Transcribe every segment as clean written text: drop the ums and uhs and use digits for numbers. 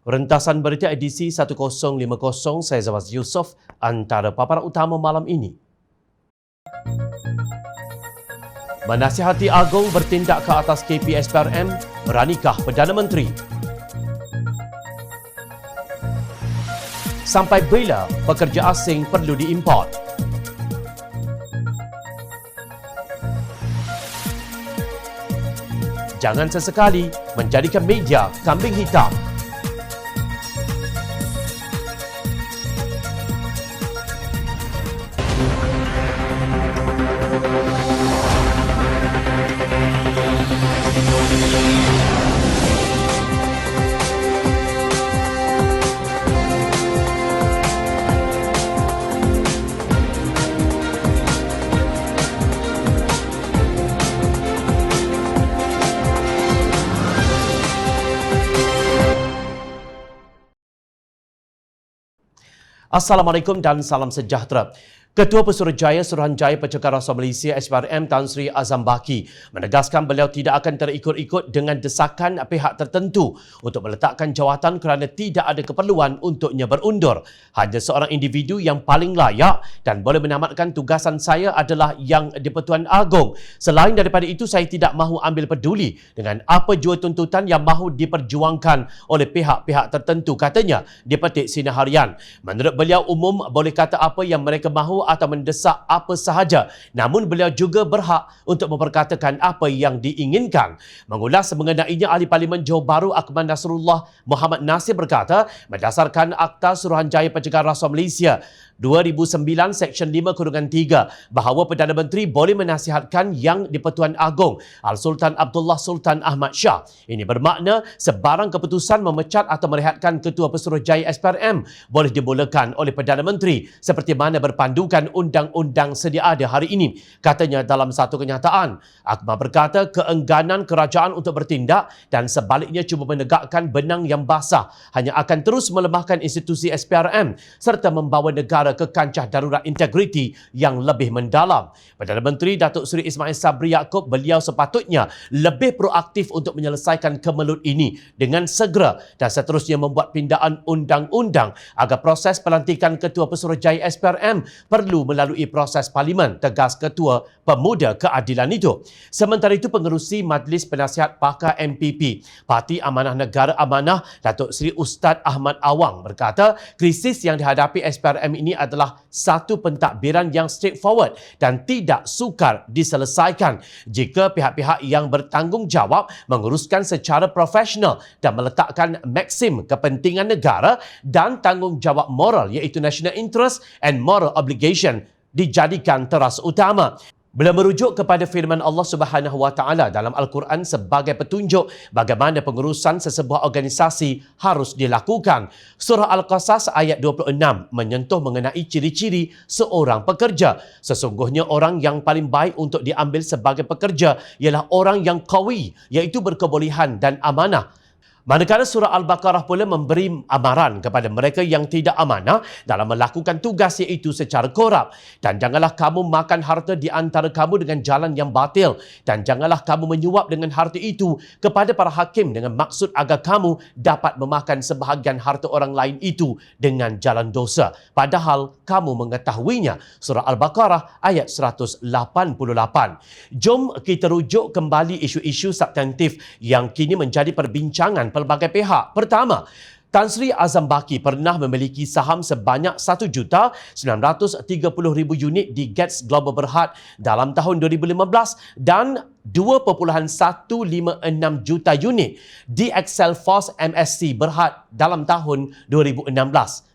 Rentasan berita edisi 1050, saya Zawaz Yusof, antara paparan utama malam ini. Menasihati Agong bertindak ke atas KP SPRM, beranikah Perdana Menteri? Sampai bila pekerja asing perlu diimport? Jangan sesekali menjadikan media kambing hitam. Assalamualaikum dan salam sejahtera. Ketua Pesuruhjaya Suruhanjaya Pencegah Rasuah Malaysia SPRM Tan Sri Azam Baki menegaskan beliau tidak akan terikut-ikut dengan desakan pihak tertentu untuk meletakkan jawatan kerana tidak ada keperluan untuknya berundur. Hanya seorang individu yang paling layak dan boleh menamatkan tugasan saya adalah Yang di-Pertuan Agong. Selain daripada itu, saya tidak mahu ambil peduli dengan apa jua tuntutan yang mahu diperjuangkan oleh pihak-pihak tertentu, katanya di petik Sinar Harian. Menurut beliau, umum boleh kata apa yang mereka mahu atau mendesak apa sahaja, namun beliau juga berhak untuk memperkatakan apa yang diinginkan. Mengulas mengenainya, Ahli Parlimen Johor Bahru Akmal Nasrullah Muhammad Nasir berkata, berdasarkan Akta Suruhanjaya Pencegahan Rasuah Malaysia 2009 Seksyen 5/3 bahawa Perdana Menteri boleh menasihatkan Yang di-Pertuan Agong Al-Sultan Abdullah Sultan Ahmad Shah. Ini bermakna sebarang keputusan memecat atau merehatkan Ketua Pesuruhjaya SPRM boleh dimulakan oleh Perdana Menteri seperti mana berpandukan undang-undang sedia ada hari ini, katanya dalam satu kenyataan. Akmal berkata keengganan kerajaan untuk bertindak dan sebaliknya cuba menegakkan benang yang basah hanya akan terus melemahkan institusi SPRM serta membawa negara ke kancah darurat integriti yang lebih mendalam. Perdana Menteri Datuk Seri Ismail Sabri Yaakob, beliau sepatutnya lebih proaktif untuk menyelesaikan kemelut ini dengan segera dan seterusnya membuat pindaan undang-undang agar proses pelantikan Ketua Pesuruhjaya SPRM perlu melalui proses Parlimen, tegas Ketua Pemuda Keadilan itu. Sementara itu, Pengerusi Majlis Penasihat Pakar MPP Parti Amanah Negara Amanah Datuk Seri Ustaz Ahmad Awang berkata krisis yang dihadapi SPRM ini adalah satu pentadbiran yang straightforward dan tidak sukar diselesaikan jika pihak-pihak yang bertanggungjawab menguruskan secara profesional dan meletakkan maksim kepentingan negara dan tanggungjawab moral iaitu national interest and moral obligation dijadikan teras utama. Beliau merujuk kepada firman Allah Subhanahu Wa Taala dalam Al-Quran sebagai petunjuk bagaimana pengurusan sesebuah organisasi harus dilakukan. Surah Al-Qasas ayat 26 menyentuh mengenai ciri-ciri seorang pekerja. Sesungguhnya orang yang paling baik untuk diambil sebagai pekerja ialah orang yang qawi, iaitu berkebolehan dan amanah. Manakala surah Al-Baqarah pula memberi amaran kepada mereka yang tidak amanah dalam melakukan tugas iaitu secara korup. Dan janganlah kamu makan harta di antara kamu dengan jalan yang batil. Dan janganlah kamu menyuap dengan harta itu kepada para hakim dengan maksud agar kamu dapat memakan sebahagian harta orang lain itu dengan jalan dosa. Padahal kamu mengetahuinya. Surah Al-Baqarah ayat 188. Jom kita rujuk kembali isu-isu substantif yang kini menjadi perbincangan pelbagai pihak. Pertama, Tan Sri Azam Baki pernah memiliki saham sebanyak 1,930,000 unit di Gates Global Berhad dalam tahun 2015 dan 2.156 juta unit di Excel Force MSC Berhad dalam tahun 2016.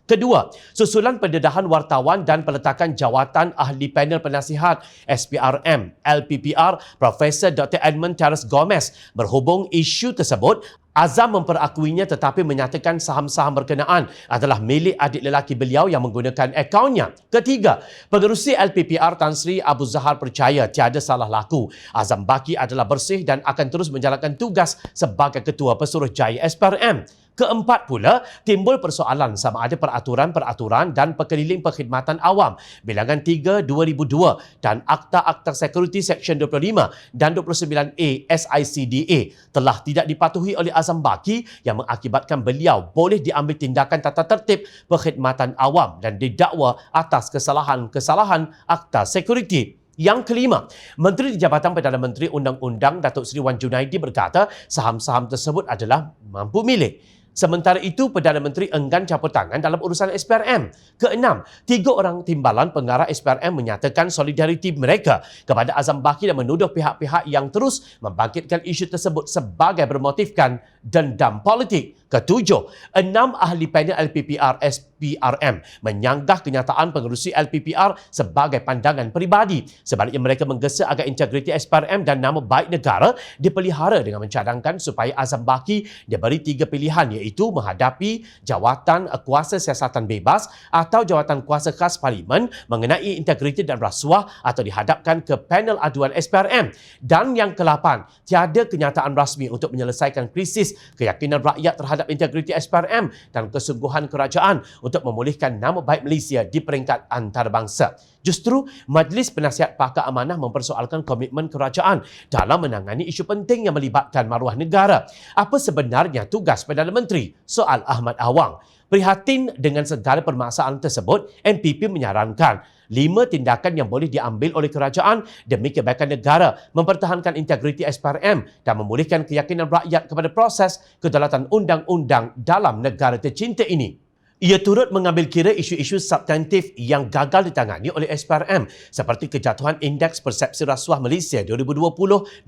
Kedua, susulan pendedahan wartawan dan peletakan jawatan ahli panel penasihat SPRM LPPR Profesor Dr. Edmund Terence Gomez berhubung isu tersebut, Azam memperakuinya tetapi menyatakan saham-saham berkenaan adalah milik adik lelaki beliau yang menggunakan akaunnya. Ketiga, pengerusi LPPR Tan Sri Abu Zahar percaya tiada salah laku. Azam Baki adalah bersih dan akan terus menjalankan tugas sebagai Ketua Pesuruhjaya SPRM. Keempat pula, timbul persoalan sama ada peraturan-peraturan dan pekeliling perkhidmatan awam Bilangan 3 2002 dan Akta-Akta Sekuriti Seksyen 25 dan 29A SICDA telah tidak dipatuhi oleh Azam Baki yang mengakibatkan beliau boleh diambil tindakan tata tertib perkhidmatan awam dan didakwa atas kesalahan-kesalahan Akta Sekuriti. Yang kelima, Menteri di Jabatan Perdana Menteri Undang-Undang Datuk Seri Wan Junaidi berkata saham-saham tersebut adalah mampu milik. Sementara itu, Perdana Menteri enggan campur tangan dalam urusan SPRM. Keenam, 3 orang timbalan pengarah SPRM menyatakan solidariti mereka kepada Azam Baki dan menuduh pihak-pihak yang terus membangkitkan isu tersebut sebagai bermotifkan dendam politik. Ketujuh, 6 ahli panel LPPR SPRM menyanggah kenyataan pengerusi LPPR sebagai pandangan peribadi. Sebaliknya mereka menggesa agar integriti SPRM dan nama baik negara dipelihara dengan mencadangkan supaya Azam Baki diberi 3 pilihan iaitu menghadapi jawatan kuasa siasatan bebas atau jawatan kuasa khas parlimen mengenai integriti dan rasuah atau dihadapkan ke panel aduan SPRM. Dan yang ke-8, tiada kenyataan rasmi untuk menyelesaikan krisis keyakinan rakyat terhadap integriti SPRM dan kesungguhan kerajaan untuk memulihkan nama baik Malaysia di peringkat antarabangsa. Justru, Majlis Penasihat Pakar Amanah mempersoalkan komitmen kerajaan dalam menangani isu penting yang melibatkan maruah negara. Apa sebenarnya tugas Perdana Menteri? Soal Ahmad Awang. Prihatin dengan segala permasalahan tersebut, MPP menyarankan 5 tindakan yang boleh diambil oleh kerajaan demi kebaikan negara, mempertahankan integriti SPRM dan memulihkan keyakinan rakyat kepada proses kedaulatan undang-undang dalam negara tercinta ini. Ia turut mengambil kira isu-isu substantif yang gagal ditangani oleh SPRM seperti kejatuhan Indeks Persepsi Rasuah Malaysia 2020-2021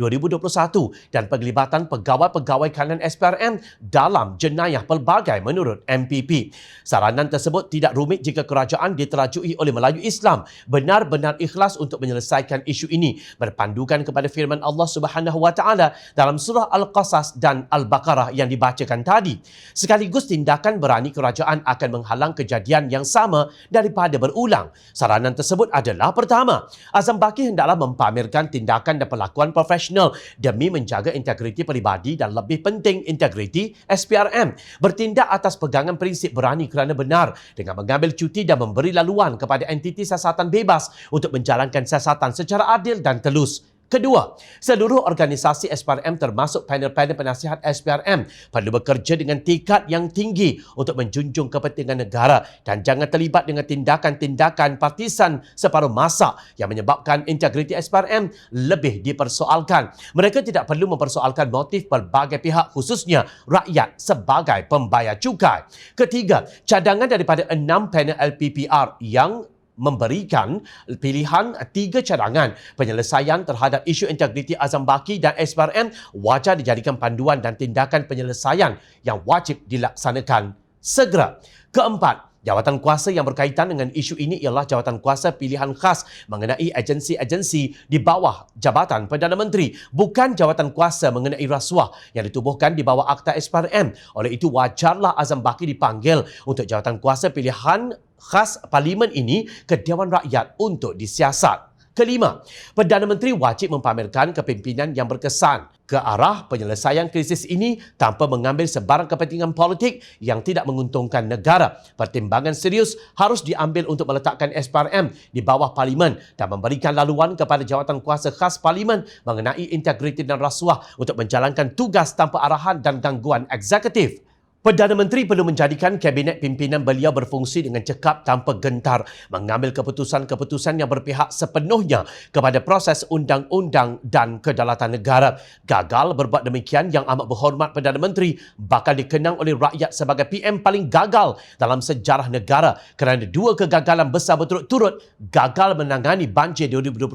dan penglibatan pegawai-pegawai kanan SPRM dalam jenayah pelbagai menurut MPP. Saranan tersebut tidak rumit jika kerajaan diterajui oleh Melayu Islam benar-benar ikhlas untuk menyelesaikan isu ini berpandukan kepada firman Allah Subhanahu Wa Taala dalam surah Al-Qasas dan Al-Baqarah yang dibacakan tadi. Sekaligus tindakan berani kerajaan akan menghalang kejadian yang sama daripada berulang. Saranan tersebut adalah pertama, Azam Baki hendaklah mempamerkan tindakan dan perlakuan profesional demi menjaga integriti peribadi dan lebih penting integriti SPRM. Bertindak atas pegangan prinsip berani kerana benar dengan mengambil cuti dan memberi laluan kepada entiti siasatan bebas untuk menjalankan siasatan secara adil dan telus. Kedua, seluruh organisasi SPRM termasuk panel-panel penasihat SPRM perlu bekerja dengan tekad yang tinggi untuk menjunjung kepentingan negara dan jangan terlibat dengan tindakan-tindakan partisan separuh masa yang menyebabkan integriti SPRM lebih dipersoalkan. Mereka tidak perlu mempersoalkan motif pelbagai pihak khususnya rakyat sebagai pembayar cukai. Ketiga, cadangan daripada 6 panel LPPR yang memberikan pilihan 3 cadangan penyelesaian terhadap isu integriti Azam Baki dan SPRM wajar dijadikan panduan dan tindakan penyelesaian yang wajib dilaksanakan segera. Keempat, jawatan kuasa yang berkaitan dengan isu ini ialah jawatan kuasa pilihan khas mengenai agensi-agensi di bawah Jabatan Perdana Menteri, bukan jawatan kuasa mengenai rasuah yang ditubuhkan di bawah Akta SPRM. Oleh itu, wajarlah Azam Baki dipanggil untuk jawatan kuasa pilihan khas parlimen ini ke Dewan Rakyat untuk disiasat. Kelima, Perdana Menteri wajib mempamerkan kepimpinan yang berkesan ke arah penyelesaian krisis ini tanpa mengambil sebarang kepentingan politik yang tidak menguntungkan negara. Pertimbangan serius harus diambil untuk meletakkan SPRM di bawah parlimen dan memberikan laluan kepada jawatan kuasa khas parlimen mengenai integriti dan rasuah untuk menjalankan tugas tanpa arahan dan gangguan eksekutif. Perdana Menteri perlu menjadikan kabinet pimpinan beliau berfungsi dengan cekap tanpa gentar, mengambil keputusan-keputusan yang berpihak sepenuhnya kepada proses undang-undang dan kedaulatan negara. Gagal berbuat demikian yang amat berhormat Perdana Menteri bakal dikenang oleh rakyat sebagai PM paling gagal dalam sejarah negara kerana 2 kegagalan besar berturut-turut, gagal menangani banjir 2021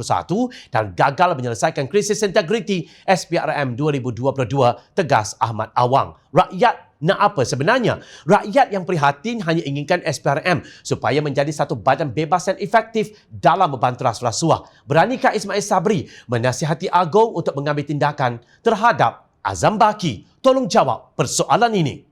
dan gagal menyelesaikan krisis integriti SPRM 2022, tegas Ahmad Awang. Rakyat nak apa sebenarnya? Rakyat yang prihatin hanya inginkan SPRM supaya menjadi satu badan bebas dan efektif dalam membanteras rasuah. Beranikah Ismail Sabri menasihati Agong untuk mengambil tindakan terhadap Azam Baki? Tolong jawab persoalan ini.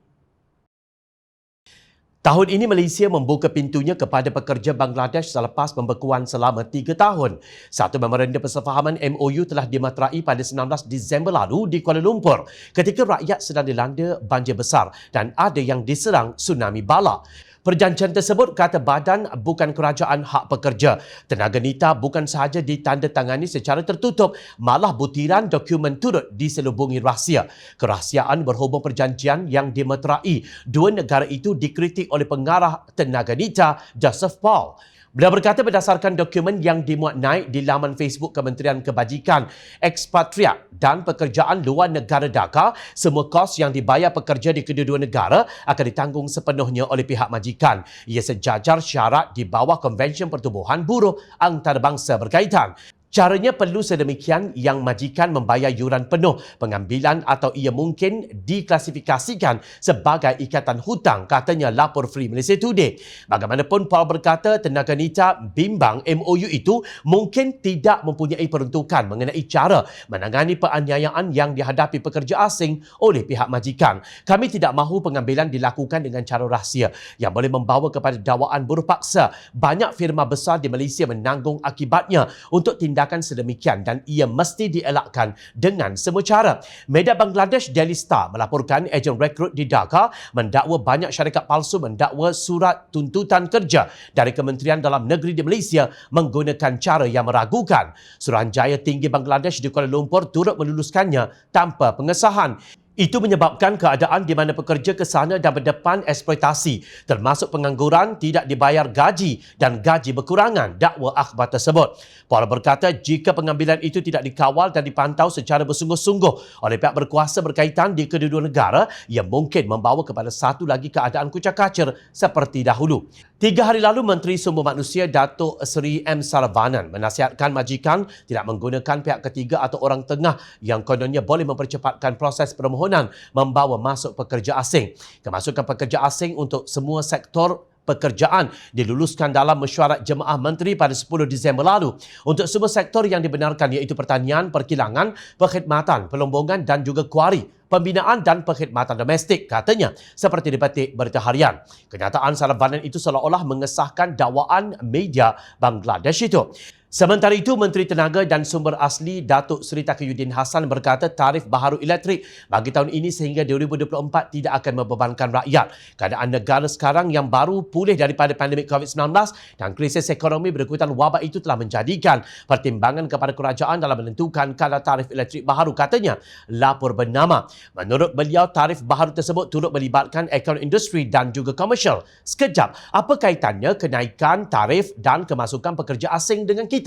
Tahun ini Malaysia membuka pintunya kepada pekerja Bangladesh selepas pembekuan selama 3 tahun. Satu memorandum persefahaman MOU telah dimeterai pada 19 Disember lalu di Kuala Lumpur ketika rakyat sedang dilanda banjir besar dan ada yang diserang tsunami bala. Perjanjian tersebut kata Badan Bukan Kerajaan Hak Pekerja. Tenaga nita bukan sahaja ditandatangani secara tertutup, malah butiran dokumen turut diselubungi rahsia. Kerahsiaan berhubung perjanjian yang dimeterai dua negara itu dikritik oleh pengarah tenaga nita Joseph Paul. Beliau berkata berdasarkan dokumen yang dimuat naik di laman Facebook Kementerian Kebajikan, Ekspatriat dan Pekerjaan Luar Negara Dhaka, semua kos yang dibayar pekerja di kedua-dua negara akan ditanggung sepenuhnya oleh pihak majikan. Ia sejajar syarat di bawah Konvensyen Pertubuhan Buruh Antarabangsa berkaitan. Caranya perlu sedemikian yang majikan membayar yuran penuh pengambilan atau ia mungkin diklasifikasikan sebagai ikatan hutang, katanya lapor Free Malaysia Today. Bagaimanapun, Paul berkata tenaga nita bimbang MOU itu mungkin tidak mempunyai peruntukan mengenai cara menangani penganiayaan yang dihadapi pekerja asing oleh pihak majikan. Kami tidak mahu pengambilan dilakukan dengan cara rahsia yang boleh membawa kepada dakwaan buruh paksa. Banyak firma besar di Malaysia menanggung akibatnya untuk tindakan sedemikian dan ia mesti dielakkan dengan semua cara. Media Bangladesh Daily Star melaporkan ejen rekrut di Dhaka mendakwa banyak syarikat palsu mendakwa surat tuntutan kerja dari Kementerian Dalam Negeri di Malaysia menggunakan cara yang meragukan. Suruhanjaya Tinggi Bangladesh di Kuala Lumpur turut meluluskannya tanpa pengesahan. Itu menyebabkan keadaan di mana pekerja ke sana dan berdepan eksploitasi, termasuk pengangguran, tidak dibayar gaji dan gaji berkurangan, dakwa akhbar tersebut. Paul berkata jika pengambilan itu tidak dikawal dan dipantau secara bersungguh-sungguh oleh pihak berkuasa berkaitan di kedua-dua negara, ia mungkin membawa kepada satu lagi keadaan kucak-kacir seperti dahulu. 3 hari lalu, Menteri Sumber Manusia Datuk Seri M. Saravanan menasihatkan majikan tidak menggunakan pihak ketiga atau orang tengah yang kononnya boleh mempercepatkan proses permohonan membawa masuk pekerja asing. Kemasukan pekerja asing untuk semua sektor pekerjaan diluluskan dalam mesyuarat Jemaah Menteri pada 10 Disember lalu. Untuk semua sektor yang dibenarkan iaitu pertanian, perkilangan, perkhidmatan, pelombongan dan juga kuari, pembinaan dan perkhidmatan domestik, katanya, seperti dipetik Berita Harian. Kenyataan Saravanan itu seolah-olah mengesahkan dakwaan media Bangladesh itu. Sementara itu, Menteri Tenaga dan Sumber Asli Datuk Seri Taqiyuddin Hassan berkata tarif baharu elektrik bagi tahun ini sehingga 2024 tidak akan membebankan rakyat. Keadaan negara sekarang yang baru pulih daripada pandemik COVID-19 dan krisis ekonomi berikutan wabak itu telah menjadikan pertimbangan kepada kerajaan dalam menentukan kadar tarif elektrik baharu, katanya, lapor bernama. Menurut beliau, tarif baharu tersebut turut melibatkan ekonomi industri dan juga komersial. Sekejap, apa kaitannya kenaikan tarif dan kemasukan pekerja asing dengan kita?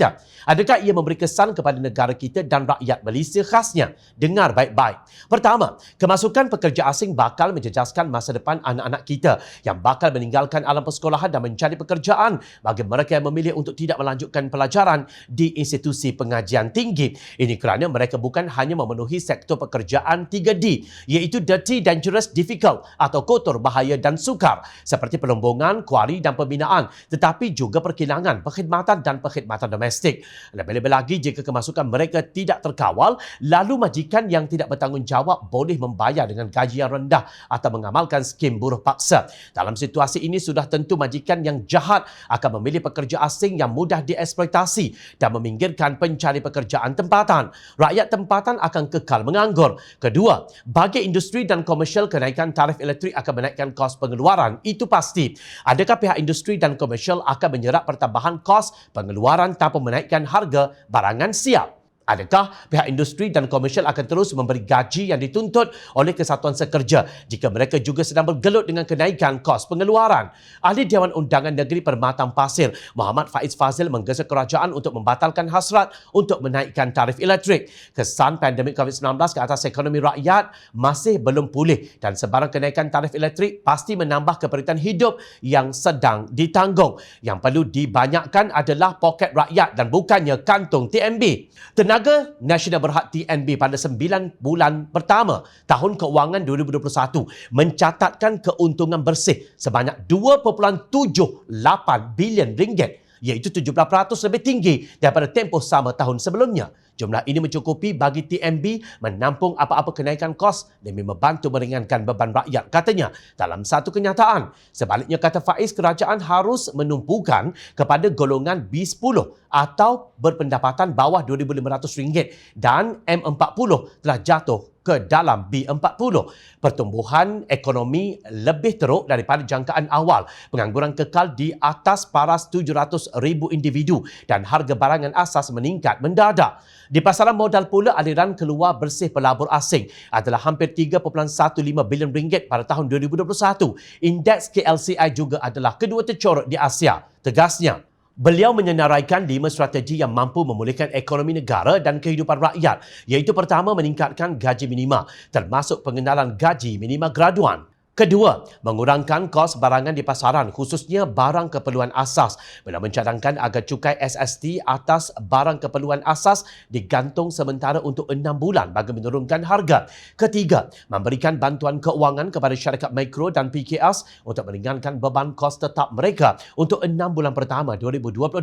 Adakah ia memberi kesan kepada negara kita dan rakyat Malaysia khasnya? Dengar baik-baik. Pertama, kemasukan pekerja asing bakal menjejaskan masa depan anak-anak kita yang bakal meninggalkan alam persekolahan dan mencari pekerjaan bagi mereka yang memilih untuk tidak melanjutkan pelajaran di institusi pengajian tinggi. Ini kerana mereka bukan hanya memenuhi sektor pekerjaan 3D, iaitu dirty, dangerous, difficult atau kotor, bahaya dan sukar, seperti pelombongan, kuari dan pembinaan, tetapi juga perkilangan, perkhidmatan dan perkhidmatan domestik. Lebih-lebih lagi jika kemasukan mereka tidak terkawal, lalu majikan yang tidak bertanggungjawab boleh membayar dengan gaji yang rendah atau mengamalkan skim buruh paksa. Dalam situasi ini, sudah tentu majikan yang jahat akan memilih pekerja asing yang mudah dieksploitasi dan meminggirkan pencari pekerjaan tempatan. Rakyat tempatan akan kekal menganggur. Kedua, bagi industri dan komersial, kenaikan tarif elektrik akan menaikkan kos pengeluaran. Itu pasti. Adakah pihak industri dan komersial akan menyerap pertambahan kos pengeluaran tanpa menaikkan harga barangan siap? Adakah pihak industri dan komersial akan terus memberi gaji yang dituntut oleh Kesatuan Sekerja jika mereka juga sedang bergelut dengan kenaikan kos pengeluaran? Ahli Dewan Undangan Negeri Permatang Pasir, Muhammad Faiz Fazil, menggesa kerajaan untuk membatalkan hasrat untuk menaikkan tarif elektrik. Kesan pandemik COVID-19 ke atas ekonomi rakyat masih belum pulih dan sebarang kenaikan tarif elektrik pasti menambah keperitan hidup yang sedang ditanggung. Yang perlu dibanyakkan adalah poket rakyat dan bukannya kantung TNB. Tenaga Nasional Berhad TNB pada 9 bulan pertama tahun kewangan 2021 mencatatkan keuntungan bersih sebanyak 2.78 bilion ringgit, iaitu 17% lebih tinggi daripada tempoh sama tahun sebelumnya. Jumlah ini mencukupi bagi TMB menampung apa-apa kenaikan kos demi membantu meringankan beban rakyat, katanya dalam satu kenyataan. Sebaliknya, kata Faiz, kerajaan harus menumpukan kepada golongan B10 atau berpendapatan bawah RM2,500 dan M40 telah jatuh ke dalam B40. Pertumbuhan ekonomi lebih teruk daripada jangkaan awal. Pengangguran kekal di atas paras 700,000 individu dan harga barangan asas meningkat mendadak. Di pasaran modal pula, aliran keluar bersih pelabur asing adalah hampir RM3.15 bilion pada tahun 2021. Indeks KLCI juga adalah kedua tercorot di Asia, tegasnya. Beliau menyenaraikan 5 strategi yang mampu memulihkan ekonomi negara dan kehidupan rakyat, iaitu pertama, meningkatkan gaji minima, termasuk pengenalan gaji minima graduan. Kedua, mengurangkan kos barangan di pasaran, khususnya barang keperluan asas. Beliau mencadangkan agar cukai SST atas barang keperluan asas digantung sementara untuk 6 bulan bagi menurunkan harga. Ketiga, memberikan bantuan keuangan kepada syarikat mikro dan PKS untuk meringankan beban kos tetap mereka untuk 6 bulan pertama 2022.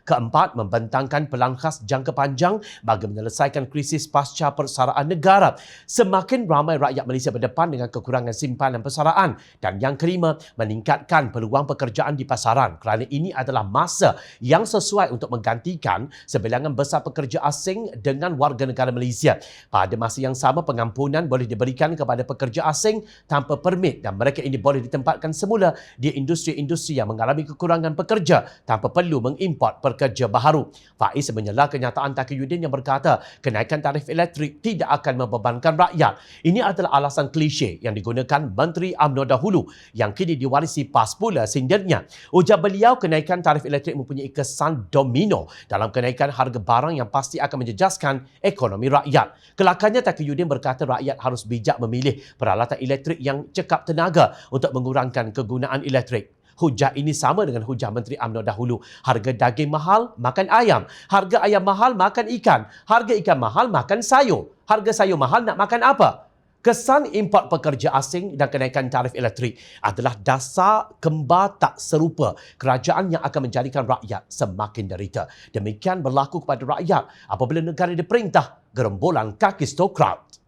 Keempat, membentangkan pelan khas jangka panjang bagi menyelesaikan krisis pasca persaraan negara. Semakin ramai rakyat Malaysia berdepan dengan kekurangan simpanan persaraan. Dan yang kelima, meningkatkan peluang pekerjaan di pasaran kerana ini adalah masa yang sesuai untuk menggantikan sebilangan besar pekerja asing dengan warga negara Malaysia. Pada masa yang sama, pengampunan boleh diberikan kepada pekerja asing tanpa permit dan mereka ini boleh ditempatkan semula di industri-industri yang mengalami kekurangan pekerja tanpa perlu mengimport pekerja baharu. Faiz menyela kenyataan Taqiyuddin yang berkata kenaikan tarif elektrik tidak akan membebankan rakyat. Ini adalah alasan klise yang digunakan Menteri UMNO dahulu yang kini diwarisi PAS pula sindirnya. Ujar beliau, kenaikan tarif elektrik mempunyai kesan domino dalam kenaikan harga barang yang pasti akan menjejaskan ekonomi rakyat. Kelakarnya, Taqiyuddin berkata rakyat harus bijak memilih peralatan elektrik yang cekap tenaga untuk mengurangkan kegunaan elektrik. Hujah ini sama dengan hujah Menteri UMNO dahulu. Harga daging mahal, makan ayam. Harga ayam mahal, makan ikan. Harga ikan mahal, makan sayur. Harga sayur mahal, nak makan apa? Kesan import pekerja asing dan kenaikan tarif elektrik adalah dasar kembar tak serupa kerajaan yang akan menjadikan rakyat semakin derita. Demikian berlaku kepada rakyat apabila negara diperintah gerombolan kakistokrat.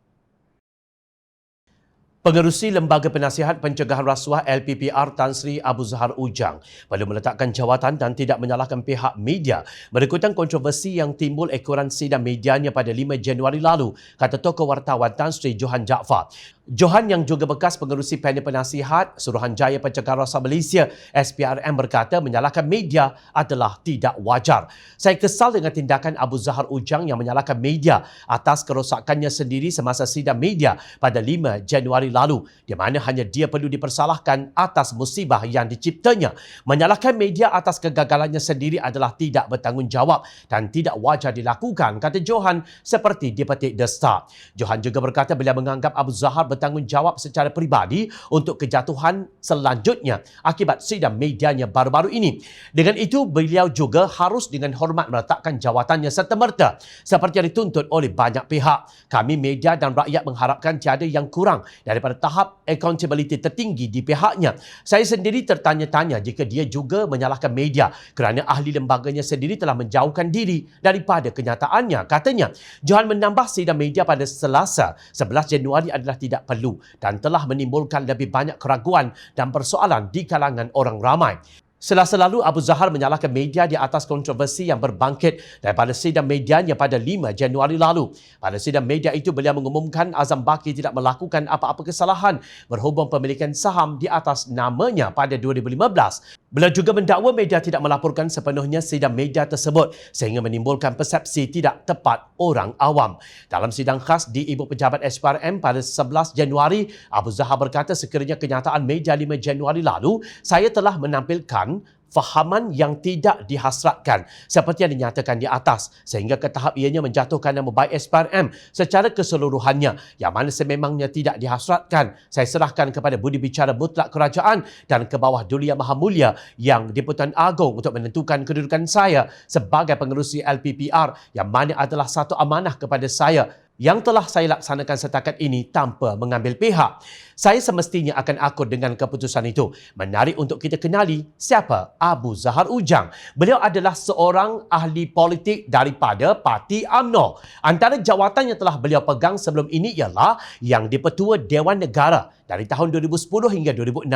Pengerusi Lembaga Penasihat Pencegahan Rasuah LPPR Tan Sri Abu Zahar Ujang perlu meletakkan jawatan dan tidak menyalahkan pihak media berikutan kontroversi yang timbul ekoran sidang medianya pada 5 Januari lalu, kata tokoh wartawan Tan Sri Johan Jaafar. Johan yang juga bekas pengerusi panel penasihat Suruhanjaya Pencegahan Rasuah Malaysia SPRM berkata menyalahkan media adalah tidak wajar. Saya kesal dengan tindakan Abu Zahar Ujang yang menyalahkan media atas kerosakannya sendiri semasa sidang media pada 5 Januari lalu, di mana hanya dia perlu dipersalahkan atas musibah yang diciptanya. Menyalahkan media atas kegagalannya sendiri adalah tidak bertanggungjawab dan tidak wajar dilakukan, kata Johan seperti dipetik The Star. Johan juga berkata beliau menganggap Abu Zahar bertanggungjawab secara peribadi untuk kejatuhan selanjutnya akibat sidang medianya baru-baru ini. Dengan itu, beliau juga harus dengan hormat meletakkan jawatannya serta-merta seperti yang dituntut oleh banyak pihak. Kami media dan rakyat mengharapkan tiada yang kurang daripada tahap accountability tertinggi di pihaknya. Saya sendiri tertanya-tanya jika dia juga menyalahkan media kerana ahli lembaganya sendiri telah menjauhkan diri daripada kenyataannya, katanya. Johan menambah sidang media pada Selasa 11 Januari adalah tidak perlu dan telah menimbulkan lebih banyak keraguan dan persoalan di kalangan orang ramai. Selasa lalu, Abu Zahar menyalahkan media di atas kontroversi yang berbangkit daripada sidang medianya pada 5 Januari lalu. Pada sidang media itu, beliau mengumumkan Azam Baki tidak melakukan apa-apa kesalahan berhubung pemilikan saham di atas namanya pada 2015. Beliau juga mendakwa media tidak melaporkan sepenuhnya sidang media tersebut sehingga menimbulkan persepsi tidak tepat orang awam. Dalam sidang khas di Ibu Pejabat SPRM pada 11 Januari, Abu Zahar berkata sekiranya kenyataan media 5 Januari lalu, saya telah menampilkan fahaman yang tidak dihasratkan seperti yang dinyatakan di atas sehingga ke tahap ianya menjatuhkan nama baik SPRM secara keseluruhannya yang mana sememangnya tidak dihasratkan. Saya serahkan kepada budi bicara mutlak kerajaan dan ke bawah Duli Yang Maha Mulia yang Di-Pertuan Agong untuk menentukan kedudukan saya sebagai pengerusi LPPR yang mana adalah satu amanah kepada saya yang telah saya laksanakan setakat ini tanpa mengambil pihak. Saya semestinya akan akur dengan keputusan itu. Menarik untuk kita kenali siapa Abu Zahar Ujang. Beliau adalah seorang ahli politik daripada Parti UMNO. Antara jawatan yang telah beliau pegang sebelum ini ialah yang di-Pertua Dewan Negara dari tahun 2010 hingga 2016,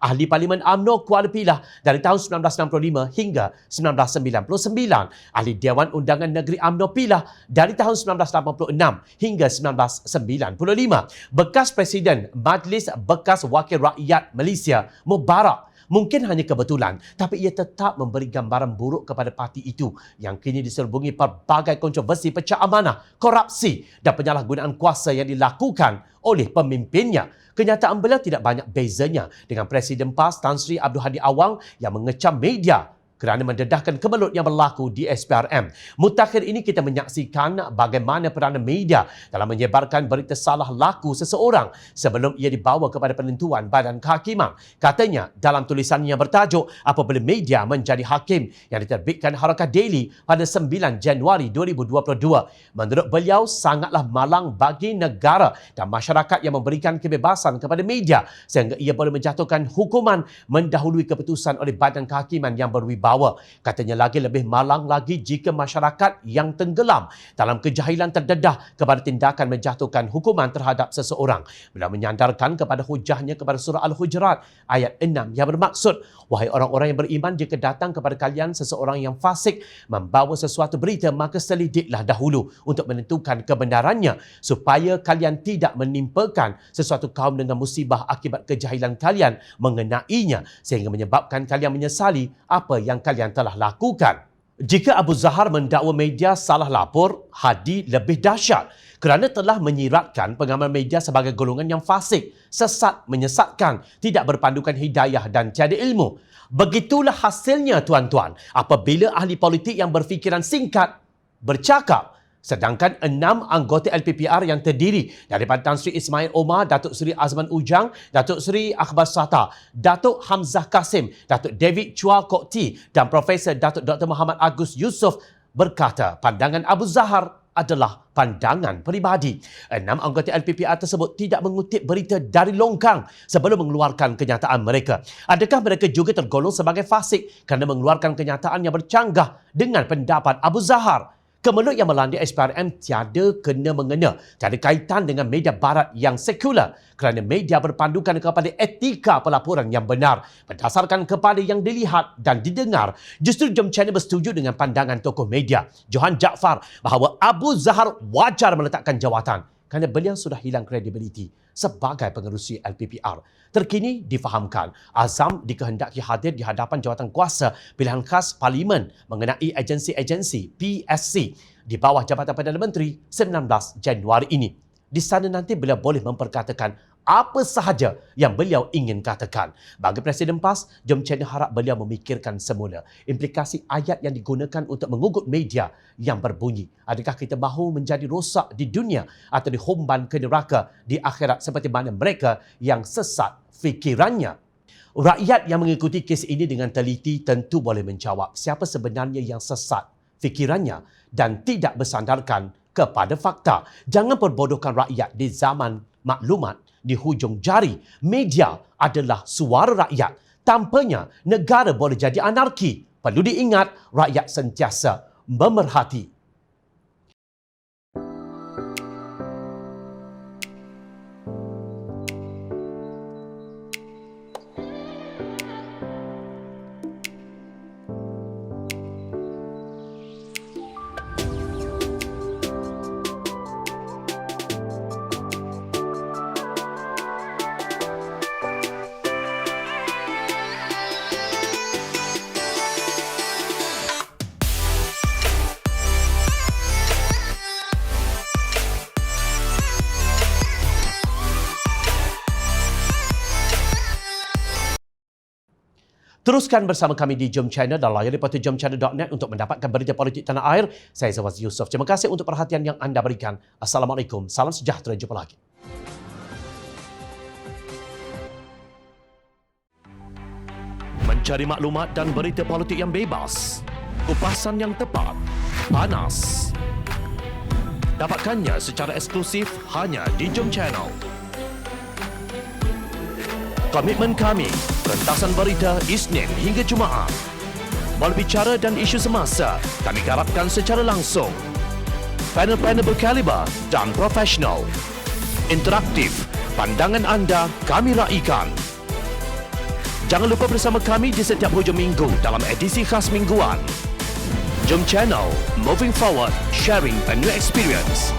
Ahli Parlimen UMNO Kuala Pilah dari tahun 1965 hingga 1999, Ahli Dewan Undangan Negeri UMNO Pilah dari tahun 1986 hingga 1995, bekas Presiden Majlis Bekas Wakil Rakyat Malaysia Mubarak. Mungkin hanya kebetulan, tapi ia tetap memberi gambaran buruk kepada parti itu yang kini diserubungi pelbagai kontroversi pecah amanah, korupsi dan penyalahgunaan kuasa yang dilakukan oleh pemimpinnya. Kenyataan beliau tidak banyak bezanya dengan Presiden PAS Tan Sri Abdul Hadi Awang yang mengecam media kerana mendedahkan kemelut yang berlaku di SPRM. Mutakhir ini kita menyaksikan bagaimana peranan media dalam menyebarkan berita salah laku seseorang sebelum ia dibawa kepada penentuan Badan Kehakiman. Katanya dalam tulisannya yang bertajuk Apabila Media Menjadi Hakim yang diterbitkan Harakah Daily pada 9 Januari 2022. Menurut beliau, sangatlah malang bagi negara dan masyarakat yang memberikan kebebasan kepada media sehingga ia boleh menjatuhkan hukuman mendahului keputusan oleh Badan Kehakiman yang berwibawa. Katanya lagi lebih malang lagi jika masyarakat yang tenggelam dalam kejahilan terdedah kepada tindakan menjatuhkan hukuman terhadap seseorang. Beliau menyandarkan kepada hujahnya kepada surah Al-Hujurat ayat 6 yang bermaksud, wahai orang-orang yang beriman, jika datang kepada kalian seseorang yang fasik membawa sesuatu berita, maka selidiklah dahulu untuk menentukan kebenarannya supaya kalian tidak menimpakan sesuatu kaum dengan musibah akibat kejahilan kalian mengenainya sehingga menyebabkan kalian menyesali apa yang kalian telah lakukan. Jika Abu Zahar mendakwa media salah lapor, Hadi lebih dahsyat kerana telah menyiratkan pengamal media sebagai golongan yang fasik, sesat, menyesatkan, tidak berpandukan hidayah dan tiada ilmu. Begitulah hasilnya, tuan-tuan, apabila ahli politik yang berfikiran singkat bercakap. Sedangkan 6 anggota LPPR yang terdiri daripada Tan Sri Ismail Omar, Datuk Seri Azman Ujang, Datuk Seri Akbar Sata, Datuk Hamzah Kasim, Datuk David Chua Kok Ti dan Profesor Datuk Dr. Muhammad Agus Yusof berkata pandangan Abu Zahar adalah pandangan peribadi. 6 anggota LPPR tersebut tidak mengutip berita dari longkang sebelum mengeluarkan kenyataan mereka. Adakah mereka juga tergolong sebagai fasik kerana mengeluarkan kenyataan yang bercanggah dengan pendapat Abu Zahar? Kemelut yang melanda SPRM tiada kena-mengena, tiada kaitan dengan media barat yang sekular kerana media berpandukan kepada etika pelaporan yang benar berdasarkan kepada yang dilihat dan didengar. Justru Jom Channel bersetuju dengan pandangan tokoh media Johan Jaafar bahawa Abu Zahar wajar meletakkan jawatan kerana beliau sudah hilang kredibiliti sebagai pengerusi LPPR. Terkini difahamkan Azam dikehendaki hadir di hadapan jawatan kuasa pilihan khas Parlimen mengenai agensi-agensi PSC di bawah Jabatan Perdana Menteri 19 Januari ini. Di sana nanti beliau boleh memperkatakan apa sahaja yang beliau ingin katakan. Bagi Presiden PAS, Jom Channel harap beliau memikirkan semula implikasi ayat yang digunakan untuk mengugut media yang berbunyi. Adakah kita mahu menjadi rosak di dunia atau dihumban ke neraka di akhirat seperti mana mereka yang sesat fikirannya? Rakyat yang mengikuti kes ini dengan teliti tentu boleh menjawab siapa sebenarnya yang sesat fikirannya dan tidak bersandarkan kepada fakta. Jangan perbodohkan rakyat di zaman maklumat di hujung jari. Media adalah suara rakyat. Tanpanya, negara boleh jadi anarki. Perlu diingat, rakyat sentiasa memerhati. Teruskan bersama kami di Jom Channel dan layari portal jomchannel.net untuk mendapatkan berita politik tanah air. Saya Zawaz Yusof. Terima kasih untuk perhatian yang anda berikan. Assalamualaikum. Salam sejahtera. Jumpa lagi. Mencari maklumat dan berita politik yang bebas. Kupasan yang tepat. Panas. Dapatkannya secara eksklusif hanya di Jom Channel. Komitmen kami, rentasan berita Isnin hingga Jumaat. Berbicara dan isu semasa, kami garapkan secara langsung. Panel-panel berkaliber dan profesional. Interaktif, pandangan anda kami raikan. Jangan lupa bersama kami di setiap hujung minggu dalam edisi khas mingguan. Jom Channel, moving forward, sharing a new experience.